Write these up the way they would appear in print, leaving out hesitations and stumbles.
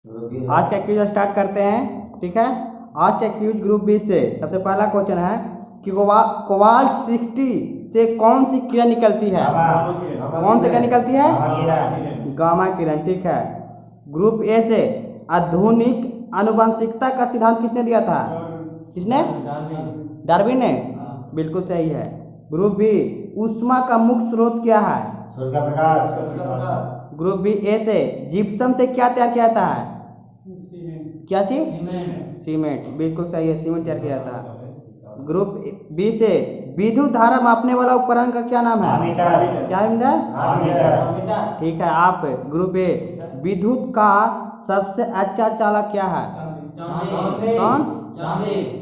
आज का quiz start करते हैं। ठीक है, आज का क्विज ग्रुप बी से सबसे पहला क्वेश्चन है कि कोबाल्ट 60 से कौन सी किरण निकलती है? कौन सी किरण निकलती है? गामा किरण। ठीक है। ग्रुप ए से आधुनिक आनुवंशिकता का सिद्धांत किसने दिया था? किसने? डार्विन ने। बिल्कुल सही है। ग्रुप बी, ऊष्मा का मुख्य स्रोत क्या है? सूर्य का प्रकाश। ग्रुप बी ए से जिप्सम से क्या तैयार किया जाता है? क्या चीज? सीमेंट। बिल्कुल सही है, सीमेंट तैयार किया जाता है। ग्रुप बी से विद्युत धारा मापने वाला उपकरण का क्या नाम है? एमीटर। क्या एमीटर? ठीक है। आप ग्रुप ए, विद्युत का सबसे अच्छा चालक क्या है? कौन?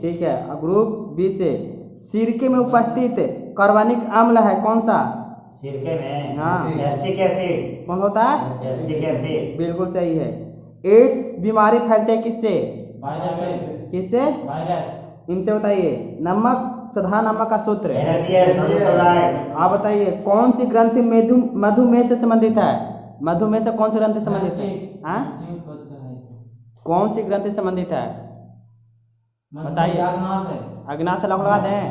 ठीक है। ग्रुप बी से सिरके में उपस्थित कार्बनिक अम्ल है कौन सा? सिरके में हाँ। Acetic acid. कौन होता है? Acetic acid. बिल्कुल सही है। एड्स बीमारी फैलते है किससे? वायरस से। किससे? वायरस। इनसे बताइए। नमक, साधा नमक का सूत्र। NaCl chloride. आप बताइए कौन सी ग्रंथि मधुमेह से संबंधित है? मधुमेह से कौन सी ग्रंथि संबंधित है? हाँ? कौन सी ग्रंथि संबंधित है? बताइए। अग्नाशय से लगा दें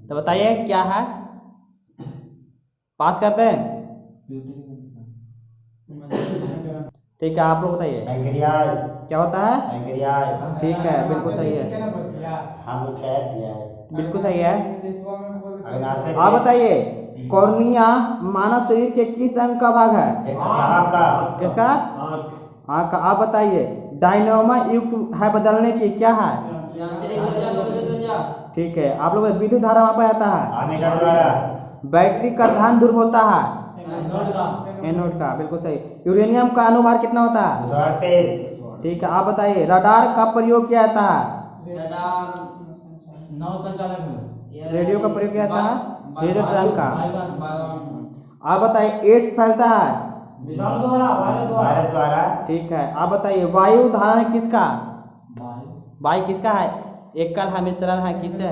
तो बताइए क्या है? पास करते हैं। ठीक है, आप लोग बताइए पैंक्रियाज। क्या होता है? पैंक्रियाज। ठीक है, बिल्कुल सही है। हम कुछ कह दिया है। बिल्कुल सही है। अग्नाशय आप बताइए कॉर्निया मानव शरीर के किस अंग का भाग है? आँख का। किसका? आँख का। आप बताइए डायनामा युक्त है बदलने की क्या है? ठीक है। आप लोग विद्युत धारा मापा जाता है? एमीटर द्वारा। बैटरी का धान ध्रुव होता है एनोड का। बिल्कुल सही। यूरेनियम का अनुभार कितना होता है? 238। ठीक है। आप बताइए रडार का प्रयोग किया जाता है? रेडियो का प्रयोग किया जाता है? रेडियो ट्रंक का। आप बताइए एड्स फैलता है? वायरस द्वारा। ठीक है। आप बताइए वायु धारण किसका? वायु किसका है? एकल है, मिश्रण है, किससे है?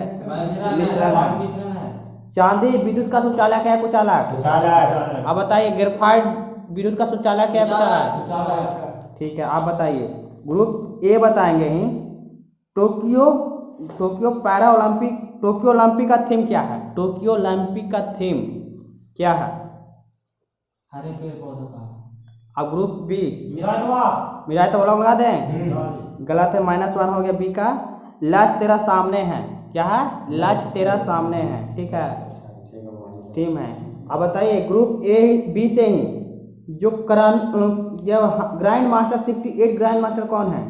मिश्रण है। चांदी विद्युत का सुचालक है कुचालक? कुचालक। आप बताइए ग्रेफाइट विद्युत का सुचालक है कुचालक? ठीक है। आप बताइए ग्रुप ए बताएंगे ही Tokyo Tokyo para Olympic Tokyo Olympic का थीम क्या है? टोक्यो ओलंपिक का थीम क्या है? हरे पेड़ पौधों का। अब ग्रुप बी मिराई तो लगा दें? गलत है, -1 हो गया बी का। लक्ष्य तेरा सामने है क्या है? लक्ष्य तेरा सामने है। ठीक है, थीम है। अब बताइए ग्रुप ए बी से ही जो ग्रैंड मास्टर 68 ग्रैंड मास्टर कौन है?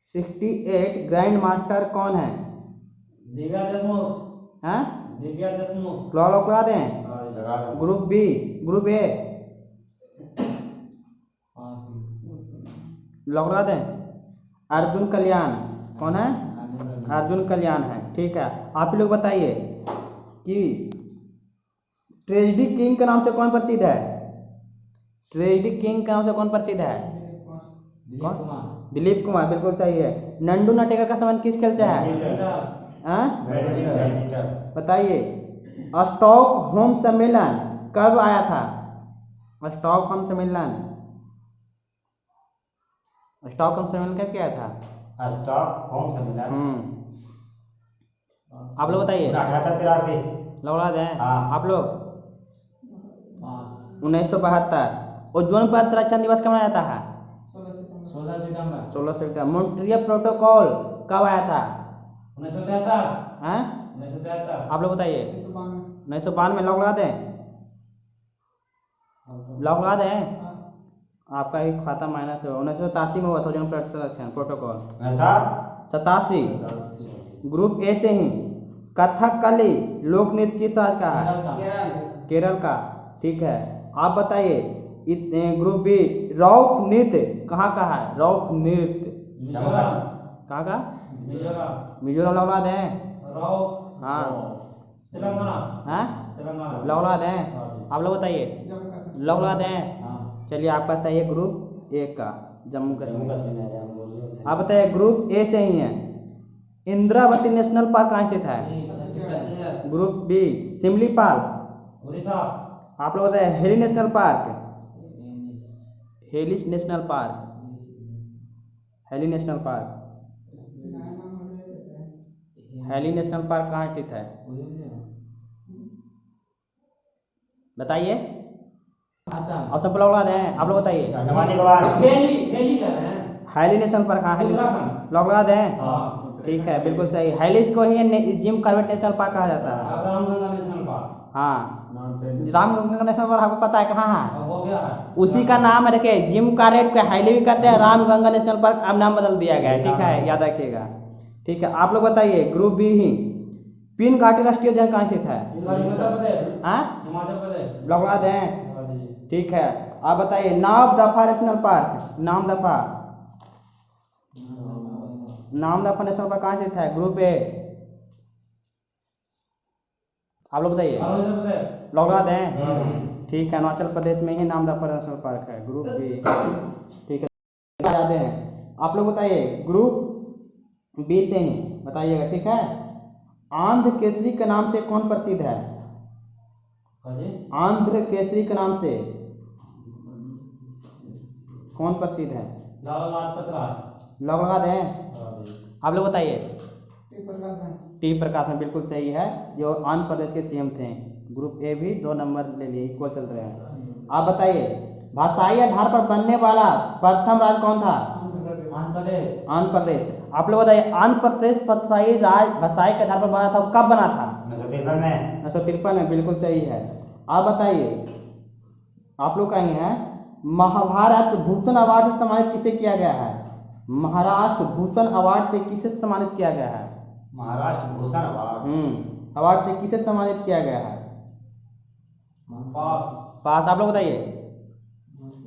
68 ग्रैंड मास्टर कौन है? दिव्या देशमुख। हैं? दिव्या देशमुख। लॉक लगा दें? Group B, group A lock लगा दें? अर्जुन कल्याण कौन है? अर्जुन कल्याण है। ठीक है। आप लोग बताइए कि ट्रेजेडी किंग के नाम से कौन प्रसिद्ध है? ट्रेजेडी किंग के नाम से कौन प्रसिद्ध है? कौन? दिलीप कुमार। बिल्कुल सही है। नंदू नटेकर का संबंध किस खेल से है? हाँ? बताइए स्टॉकहोम सम्मेलन कब आया था? स्टॉकहोम सम्मेलन कब किया था? स्टॉकहोम सम्मेलन। आप लोग बताइए। 1883। लौड़ा दें? हाँ। आप लोग 1972। ओजोन परत संरक्षण दिवस कब मनाया जाता है? 16 सितंबर। 16 सितंबर। मॉन्ट्रियल प्रोटोकॉल कब आया था? 1973। हैं? 1973। आप लोग बताइए। 1992 लॉक लगा दें? लॉक लगा दें? आपका ही खाता माइनस है। 1987 में हुआ था ओजोन परत संरक्षण प्रोटोकॉल। 87। ग्रुप ए से ही कथकली लोक नृत्य किस राज्य का है? केरल का। ठीक है। आप बताइए ग्रुप बी रॉक नृत्य कहाँ का है? रॉक नृत्य कहाँ का? मिजोरम लगा दें? हाँ। हाँ? लगा दें? आप लोग बताइए। लगा दें? चलिए आपका सही है ग्रुप ए का, जम्मू कश्मीर। आप बताइए ग्रुप ए से ही है इंद्रावती नेशनल पार्क कहाँ स्थित है? Group b Similipal Orissa. आप लोग बताइए Hailey national park, Hailey's national park Hailey national park, Hailey national park कहाँ स्थित है? बताइए। आसाम। ऑप्शन पर लगा दें, आप लोग बताइए। अंडमान निकोबार। दिल्ली कर रहे हैं। हैली नेशनल पार्क कहाँ है? उत्तराखंड। लगा दें। हाँ। ठीक है, बिल्कुल सही। हैलिस को ही जिम कॉर्बेट नेशनल पार्क कहा जाता है। Ramganga national park. हाँ, रामगंगा नेशनल पार्क आपको पता है कहाँ है? अब हो गया है। उसी का नाम है, देखिए जिम कॉर्बेट को हैली भी कहते हैं, रामगंगा नेशनल पार्क अब नाम बदल दिया गया है। ठीक है, याद रखिएगा। ठीक है, आप लोग बताइए। ग्रुप बी ही पिन घाटी राष्ट्रीय उद्यान कहाँ स्थित है? हिमाचल प्रदेश। हाँ, हिमाचल प्रदेश। लगा दें। ठीक है, आप बताइए। नाम दफा नेशनल पार्क, नाम दफा, नाम दफा नेशनल पार्क कहाँ स्थित है? ग्रुप ए, आप लोग बताइए। अरुणाचल प्रदेश। लगा दें। ठीक है, अरुणाचल प्रदेश में ही नाम दफा नेशनल पार्क है। Group B. ठीक है, जाते हैं। आप लोग बताइए। ग्रुप बी से ही बताइएगा। ठीक है, आंध्र केसरी के नाम से कौन प्रसिद्ध है? आंध्र केसरी के नाम से कौन प्रसिद्ध है? लाला लाजपत राय। लगा दें। आप लोग बताइए। टी प्रकाश में, बिल्कुल सही है, जो आंध्र प्रदेश के सीएम थे। ग्रुप ए भी 2 नंबर ले लिए, इक्वल चल रहे हैं। आप बताइए। भाषाई आधार पर बनने वाला प्रथम राज्य कौन था? आंध्र प्रदेश। आंध्र प्रदेश। आप लोग बताइए। आंध्र प्रदेश भाषाई के आधार पर बना था, वो कब बना था? 1953 में। 1953 में, बिल्कुल सही है। आप बताइए। आप लोग कहीं हैं। महाभारत भूषण अवार्ड से सम्मानित किसे किया गया है? महाराष्ट्र भूषण अवार्ड से किसे सम्मानित किया गया है? महाराष्ट्र भूषण अवार्ड। अवार्ड से किसे सम्मानित किया गया है? पास। आप लोग बताइए।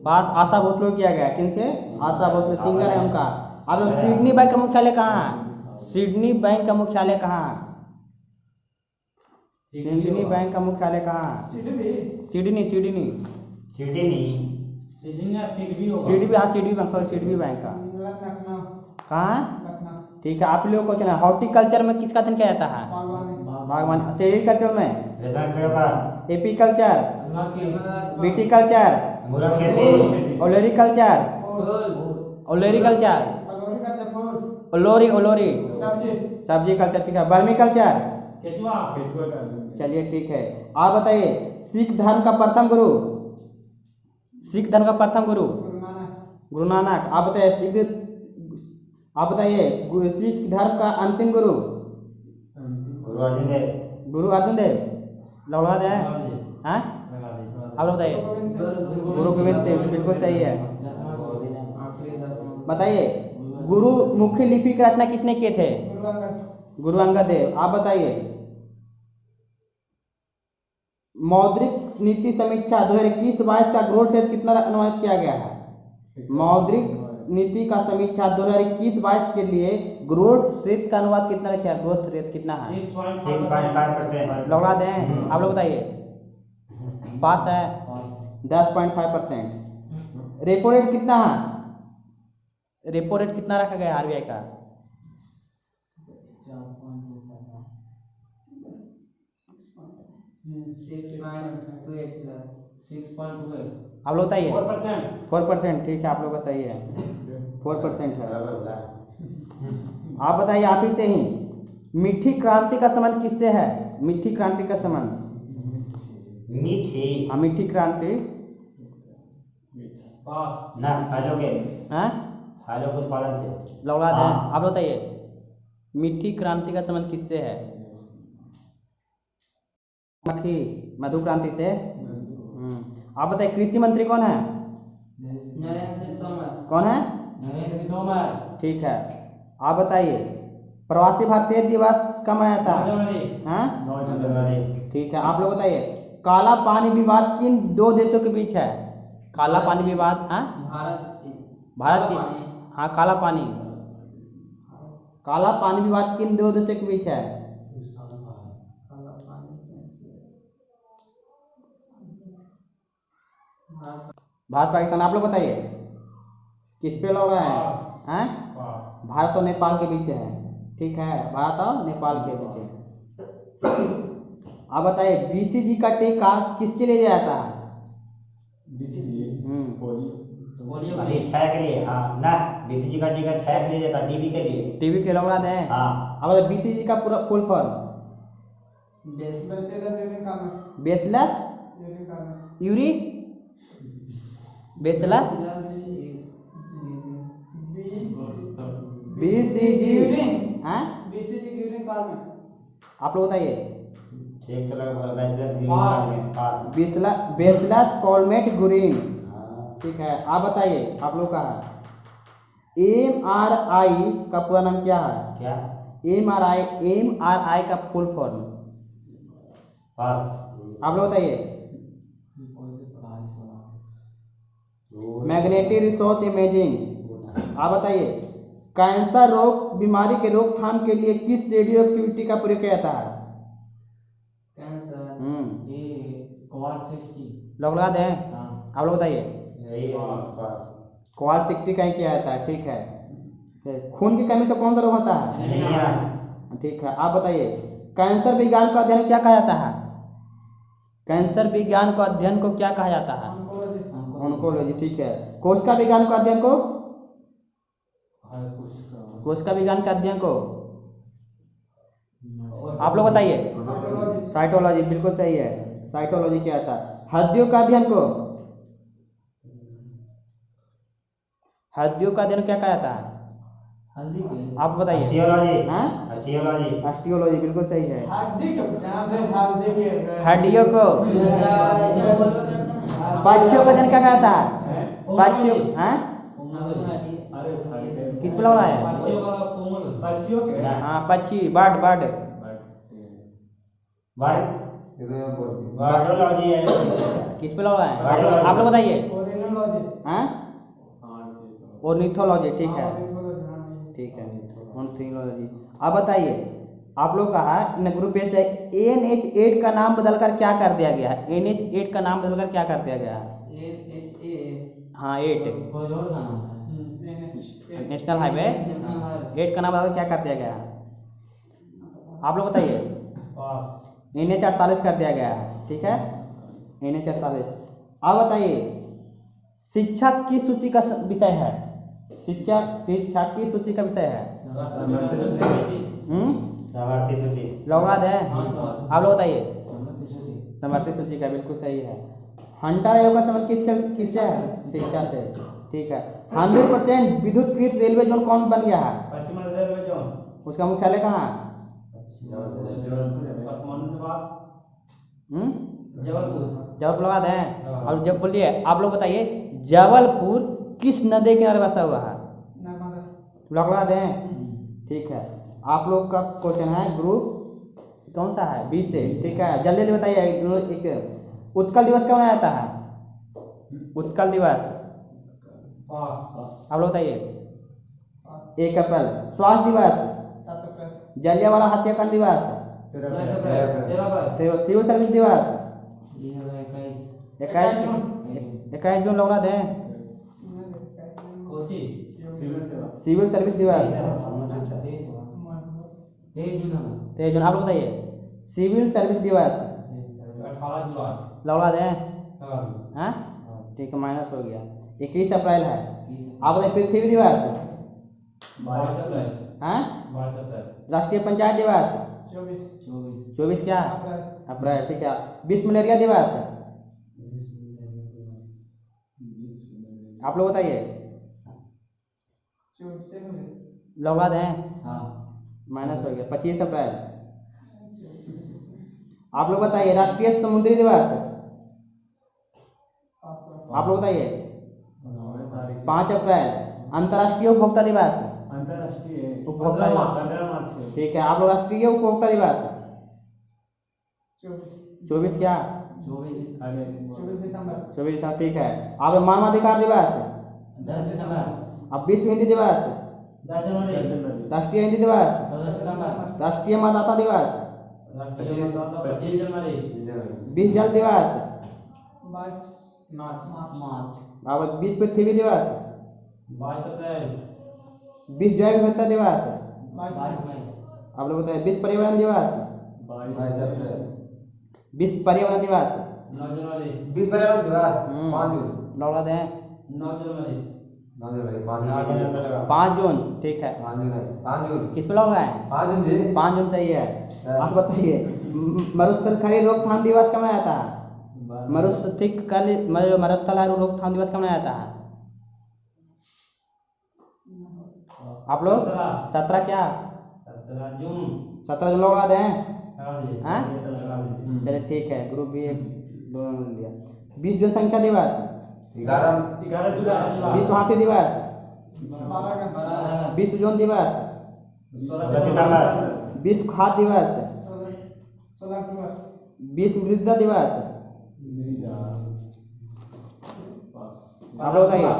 पास आशा भोसले को किया गया है। किनसे? आशा भोसले, सिंगर है उनका। आप लोग सिडनी बैंक का मुख्यालय कहाँ है? सिडनी बैंक का मुख्यालय कहाँ है? सिडनी बैंक का मुख्यालय कहाँ है? सिडनी। सिडनी। सिडनी या सिडबी होगा। सिडबी, हाँ SIDBI bank, sorry SIDBI bank का कहाँ है? ठीक है, आप लोग को क्वेश्चन है। हॉर्टिकल्चर में किसका अध्ययन किया जाता है? बागवानी। सेरिकल्चर में रेशम कीड़ों का। एपीकल्चर, मधुमक्खी। विटीकल्चर, मुर्गा खेती। ओलेरिकल्चर, ओलेरिकल्चर, ओलोरी सब्जी कल्चर। ठीक है, वर्मी कल्चर। केचुआ। चलिए ठीक है। आप बताइए। सिख धर्म का प्रथम गुरु, सिख धर्म का प्रथम गुरु गुरु नानक। आप बताइए। आप बताइए। सिख धर्म का अंतिम गुरु? गुरु अर्जुन देव। गुरु अर्जुन देव। लगा दें। हैं? आप लोग बताइए। गुरु गोविंद सिंह, बिल्कुल सही है। बताइए। गुरु मुखी लिपि की रचना किसने किए थे? गुरु अंगद देव। आप बताइए। मौद्रिक नीति समीक्षा 2021-22 का ग्रोथ रेट कितना अनुमानित किया गया है? मौद्रिक नीति का समीक्षा 2021-22 के लिए ग्रोथ रेट का अनुवाद कितना रखा है? ग्रोथ रेट कितना है? 6.5%। लगा दें। आप लोग बताइए। पास है। 10.5%। रेपो रेट कितना है? रेपो रेट कितना रखा गया है आरबीआई का? 6.28। आप लोग बताइए। 4%। 4%। ठीक है, आप लोग का सही है। 4% है। आप बताइए। आप ही से ही। मीठी क्रांति का संबंध किससे है? मीठी क्रांति का संबंध। मीठी। हाँ, मीठी क्रांति। पास। ना फलों के। हैं? फलों के उत्पादन से। लगा दें। हाँ। आप बताइए। मीठी क्रांति का संबंध किससे है? मक्खी, मधु क्रांति से। आप बताइए। कृषि मंत्री कौन है? नरेंद्र सिंह तोमर। कौन है? नरेंद्र सिंह तोमर। ठीक है। आप बताइए। प्रवासी भारतीय दिवस कब मनाया जाता है? जनवरी। हाँ, 9 जनवरी। ठीक है। आप लोग बताइए। काला पानी विवाद किन 2 देशों के बीच है? काला पानी विवाद। हाँ, भारत की। हाँ, काला पानी विवाद किन 2 देशों के बीच है? भारत पाकिस्तान। आप लोग बताइए। किस पे लग रहा है? हैं? भारत और नेपाल के बीच है। ठीक है, भारत और नेपाल के बीच है। आप बताइए। बीसीजी का टीका किसके लिए दिया जाता है? अभी 6 के लिए, हाँ ना, बीसीजी का टिकट 6 के लिए देता, टीबी के लिए। टीबी के लगा दें। हाँ अब बीसीजी का पूरा full form bacillus urine column. Bacillus urine column. यूरी बेसिलस बीसीजी हैं। BCG urine column. आप लोग बताइए। ठीक तो लगा, बैचलर्स में पास। बेसिलस कॉलमेट गुरीन। हाँ। ठीक है, आप बताइए, आप लोग का है एमआरआई का पूरा नाम क्या है? क्या? एमआरआई का फुल फॉर्म पास। आप लोग बताइए। Magnetic resource imaging. आप बताइए, कैंसर रोग बीमारी के रोकथाम के लिए किस रेडियो एक्टिविटी का प्रयोग किया जाता है? कैंसर ये क्वार्ट्ज 60। लोग लगा दें। हाँ। आप लोग बताइए। यही है, पास। क्वार्ट्ज 60 का ही किया जाता है। ठीक है। खून की कमी से कौन सा रोग होता है? एनीमिया। ठीक है, आप बताइए, कैंसर विज्ञान का अध्ययन क्या कहा जाता है? कैंसर विज्ञान को अध्ययन को क्या कहा जाता है? ऑन्कोलॉजी। ठीक है, कोशिका विज्ञान का अध्ययन को? कोशिका विज्ञान का अध्ययन को आप लोग बताइए। साइटोलॉजी। बिल्कुल सही है, साइटोलॉजी क्या था। हड्डियों का अध्ययन को? हड्डियों का अध्ययन क्या कहा जाता है? आप बताइए। ऑस्टियोलॉजी। हाँ? ऑस्टियोलॉजी। ऑस्टियोलॉजी बिल्कुल सही है। हड्डी हड्डियों को। पक्षियों का अध्ययन क्या कहता है? पक्षियों हाँ किस पे लग रहा है? पक्षियों के हाँ, पक्षी, बर्ड बर्ड। बायोलॉजी है। किस पे लग रहा है? Biology। आप लोग बताइए। ओरिनोलॉजी। हाँ, ऑर्निथोलॉजी। ठीक है, ओरिनोलॉजी, हाँ। ठीक है, ऑर्निथोलॉजी। आप बताइए, आप लोग का है ग्रुप ए से NH8 का नाम बदलकर क्या कर दिया गया है? NH8 का नाम बदलकर क्या कर दिया गया है? हाँ, 8 कोरिडोर का नाम है। नेशनल हाईवे 8 का नाम बदलकर क्या कर दिया गया है? आप लोग बताइए। NH48 कर दिया गया है। ठीक है, NH48। आप बताइए, शिक्षक की सूची का विषय है? शिक्षा की सूची का विषय है? सामर्थ्य सूची। लोग याद है? आप लोग बताइए। समवर्ती सूची का बिल्कुल सही है। हंटर आयोग का संबंध किससे है? शिक्षा से। ठीक है। 100% विद्युतकृत रेलवे जोन कौन बन गया है? पश्चिम रेलवे जोन। उसका मुख्यालय कहाँ है? जबलपुर लगा दें। और जब बोलिए, आप लोग बताइए, जबलपुर किस नदी के किनारे बसा हुआ है? लगा दें। ठीक है, आप लोग का क्वेश्चन है ग्रुप कौन सा है? 20 से। ठीक है, जल्दी जल्दी बताइए। एक उत्कल दिवस कब मनाया जाता है? उत्कल दिवस आप लोग बताइए। 1 अप्रैल। स्वास्थ्य दिवस? 7 अप्रैल। जलियांवाला हत्याकांड दिवस? 13 सिविल सर्विस दिवस? 21 21 जून लगा दें। सिविल सर्विस दिवस 23 जून। आप लोग बताइए। सिविल सर्विस दिवस 18 जुलाई। लगा दें। हाँ, ठीक है, माइनस हो गया। 21 अप्रैल है। आप बताइए। पृथ्वी दिवस? 22 हाँ, अप्रैल। राष्ट्रीय पंचायत दिवस? 24 क्या? अप्रैल। ठीक है। विश्व मलेरिया दिवस? आप लोग बताइए। लगा दें। माइनस हो गया। 25 अप्रैल। आप लोग बताइए। राष्ट्रीय समुद्री दिवस? आप लोग बताइए। 5 अप्रैल। अंतर्राष्ट्रीय उपभोक्ता दिवस? उपभोक्ता दिवस। ठीक है। आप लोग राष्ट्रीय उपभोक्ता दिवस? 24 क्या? 24 दिसंबर। 24 दिसंबर। ठीक है। आप लोग मानवाधिकार दिवस? 10 दिसंबर। अब विश्व हिंदी दिवस? 10 जनवरी। राष्ट्रीय हिंदी दिवस? 14 सितंबर। राष्ट्रीय मतदाता दिवस? 25 जनवरी। विश्व जल दिवस? 22 मार्च। अब विश्व पृथ्वी दिवस? 22 अप्रैल। विश्व जैव विविधता दिवस? 22 मई। आप लोग बताइए। विश्व पर्यावरण दिवस? 22 अप्रैल। विश्व पर्यावरण दिवस? 9 जनवरी। 20 पर्यावरण दिवस 5 जून। लगा दें। 9 जनवरी 9 जनवरी 5 9 जनवरी पे लगा 5 जून, ठीक है। 5 जून किस पे लगा है? 5 जून जी 5 जून सही है। आप बताइए मरुस्थलीकरण रोकथाम दिवस कब मनाया जाता है? मरुस्थलीकरण रोकथाम दिवस कब मनाया जाता है? आप लोग 17 क्या? 17 जून 17 जून लोग आ हैं? लगा दीजिए हाँ? ये तो लगा दीजिए चलिए ठीक है, ग्रुप बी एक दोनों ने दिया। विश्व जनसंख्या दिवस, 11 जुलाई विश्व हाथी दिवस, 12 अगस्त विश्व यौन दिवस, 16 सितंबर विश्व खाद्य दिवस, 16 अक्टूबर विश्व मृदा दिवस। आप लोग बताइए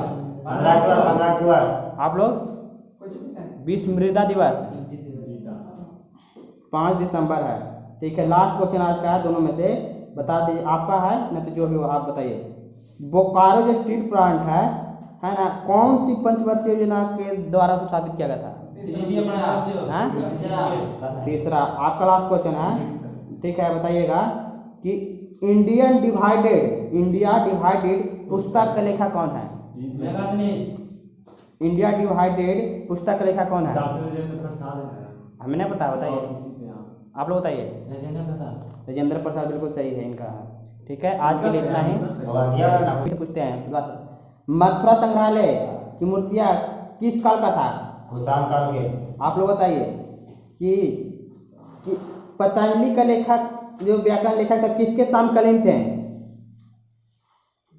15 अक्टूबर आप लोग विश्व मृदा दिवस 5 दिसंबर है। ठीक है, लास्ट क्वेश्चन आज का है, दोनों में से बता दीजिए, आपका है न तो जो भी हो आप बताइए। बोकारो जो स्टील प्लांट है ना, कौन सी पंचवर्षीय योजना के द्वारा स्थापित किया गया था? हाँ? तीसरा आपका लास्ट क्वेश्चन है, ठीक है, बताइएगा कि इंडिया डिवाइडेड पुस्तक का लेखक कौन है? इंडिया डिवाइडेड पुस्तक का लेखक कौन है? हमें नहीं पता, बताइए आप लोग बताइए। राजेंद्र प्रसाद बिल्कुल सही है इनका। ठीक है, आज के लिए इतना ही। पूछते हैं मथुरा संग्रहालय की मूर्तियाँ किस काल का था? कुषाण काल के। आप लोग बताइए कि पतंजलि का लेखक, जो व्याकरण लेखक था, किसके समकालीन थे?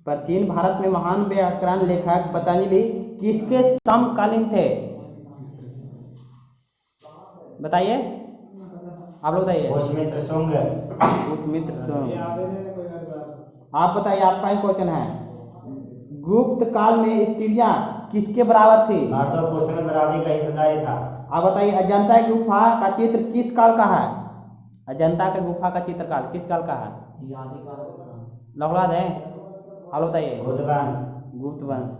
प्राचीन भारत में महान व्याकरण लेखक पतंजलि किसके समकालीन थे? बताइए आप लोग बताइए। पुष्यमित्र शुंग। पुष्यमित्र शुंग। आप बताइए, आपका ही क्वेश्चन है, गुप्त काल में स्त्रियां किसके बराबर थी? मर्दों पुरुषों में बराबरी का हिस्सेदारी था। आप बताइए अजंता की गुफा का चित्र किस काल का है? अजंता के गुफा का चित्रकाल किस काल का है? लौड़ा दें, आप बताइए। गुप्त वंश। गुप्त वंश।